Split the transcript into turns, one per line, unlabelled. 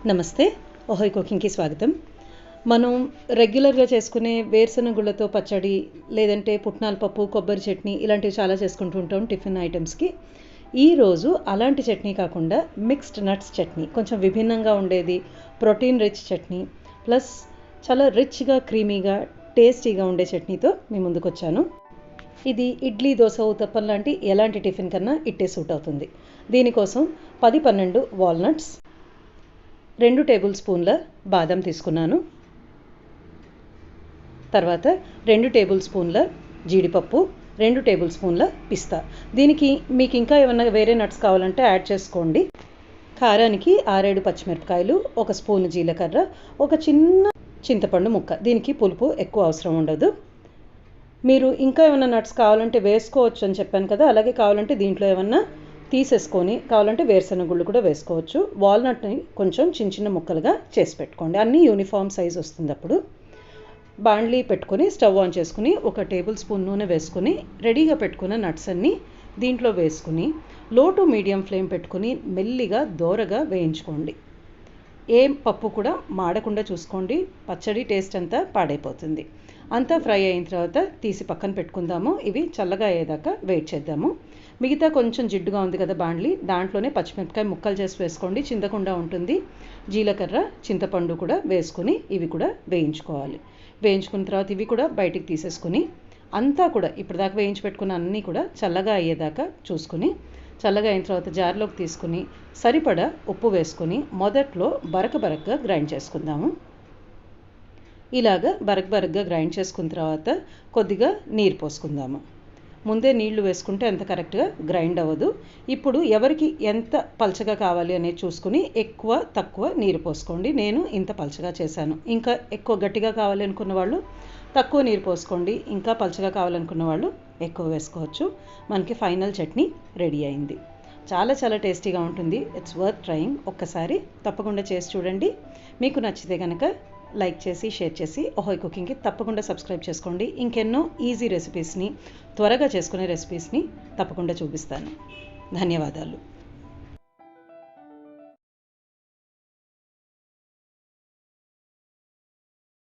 నమస్తే, ఓహోయ్ కుకింగ్కి స్వాగతం. మనం రెగ్యులర్గా చేసుకునే వేరుశనగుళ్ళతో పచ్చడి, లేదంటే పుట్నాల పప్పు, కొబ్బరి చట్నీ ఇలాంటివి చాలా చేసుకుంటూ ఉంటాం టిఫిన్ ఐటమ్స్కి. ఈరోజు అలాంటి చట్నీ కాకుండా మిక్స్డ్ నట్స్ చట్నీ, కొంచెం విభిన్నంగా ఉండేది, ప్రోటీన్ రిచ్ చట్నీ ప్లస్ చాలా రిచ్గా క్రీమీగా టేస్టీగా ఉండే చట్నీతో మీ ముందుకు వచ్చాను. ఇది ఇడ్లీ, దోశ, ఊతప్పం లాంటి ఎలాంటి టిఫిన్ కన్నా ఇట్టే సూట్ అవుతుంది. దీనికోసం 10-12 వాల్నట్స్, 2 టేబుల్ స్పూన్ల బాదం తీసుకున్నాను. తర్వాత 2 టేబుల్ స్పూన్ల జీడిపప్పు, 2 టేబుల్ స్పూన్ల పిస్తా. దీనికి మీకు ఇంకా ఏమన్నా వేరే నట్స్ కావాలంటే యాడ్ చేసుకోండి. కారానికి 6-7 పచ్చిమిరపకాయలు, 1 స్పూన్ జీలకర్ర, ఒక చిన్న చింతపండు ముక్క. దీనికి పులుపు ఎక్కువ అవసరం ఉండదు. మీరు ఇంకా ఏమన్నా నట్స్ కావాలంటే వేసుకోవచ్చు అని చెప్పాను కదా, అలాగే కావాలంటే దీంట్లో ఏమన్నా తీసేసుకొని కావాలంటే వేరుశనగుళ్ళు కూడా వేసుకోవచ్చు. వాల్నట్ని కొంచెం చిన్న చిన్న ముక్కలుగా చేసి పెట్టుకోండి. అన్నీ యూనిఫామ్ సైజ్ వస్తుంది. అప్పుడు బాండ్లీ పెట్టుకొని స్టవ్ ఆన్ చేసుకుని 1 టేబుల్ స్పూన్ నూనె వేసుకుని రెడీగా పెట్టుకున్న నట్స్ అన్నీ దీంట్లో వేసుకుని లో టు మీడియం ఫ్లేమ్ పెట్టుకుని మెల్లిగా దోరగా వేయించుకోండి. ఏం పప్పు కూడా మాడకుండా చూసుకోండి, పచ్చడి టేస్ట్ అంతా పాడైపోతుంది. అంతా ఫ్రై అయిన తర్వాత తీసి పక్కన పెట్టుకుందాము. ఇవి చల్లగా అయ్యేదాకా వెయిట్ చేద్దాము. మిగతా కొంచెం జిడ్డుగా ఉంది కదా బాండ్లీ, దాంట్లోనే పచ్చిమిరపకాయ ముక్కలు చేసి వేసుకోండి, చిందకుండా ఉంటుంది. జీలకర్ర, చింతపండు కూడా వేసుకుని ఇవి కూడా వేయించుకోవాలి. వేయించుకున్న తర్వాత ఇవి కూడా బయటికి తీసేసుకుని అంతా కూడా ఇప్పటిదాకా వేయించి పెట్టుకున్న అన్నీ కూడా చల్లగా అయ్యేదాకా చూసుకుని, చల్లగా అయిన తర్వాత జార్లోకి తీసుకుని సరిపడా ఉప్పు వేసుకొని మొదట్లో బరకగా గ్రైండ్ చేసుకుందాము. ఇలాగా బరకగా గ్రైండ్ చేసుకున్న తర్వాత కొద్దిగా నీరు పోసుకుందాము. ముందే నీళ్లు వేసుకుంటే అంత కరెక్ట్గా గ్రైండ్ అవ్వదు. ఇప్పుడు ఎవరికి ఎంత పలచగా కావాలి అనేది చూసుకుని ఎక్కువ తక్కువ నీరు పోసుకోండి. నేను ఇంత పలచగా చేశాను. ఇంకా ఎక్కువ గట్టిగా కావాలి అనుకున్న వాళ్ళు తక్కువ నీరు పోసుకోండి, ఇంకా పలచగా కావాలనుకున్న వాళ్ళు ఎక్కువ వేసుకోవచ్చు. మనకి ఫైనల్ చట్నీ రెడీ అయింది. చాలా టేస్టీగా ఉంటుంది. It's worth trying. ఒక్కసారి తప్పకుండా చేసి చూడండి. మీకు నచ్చితే కనుక లైక్ చేసి షేర్ చేసి ఓహోయ్ కుకింగ్కి తప్పకుండా సబ్స్క్రైబ్ చేసుకోండి. ఇంకెన్నో ఈజీ రెసిపీస్ని, త్వరగా చేసుకునే రెసిపీస్ని తప్పకుండా చూపిస్తాను. ధన్యవాదాలు.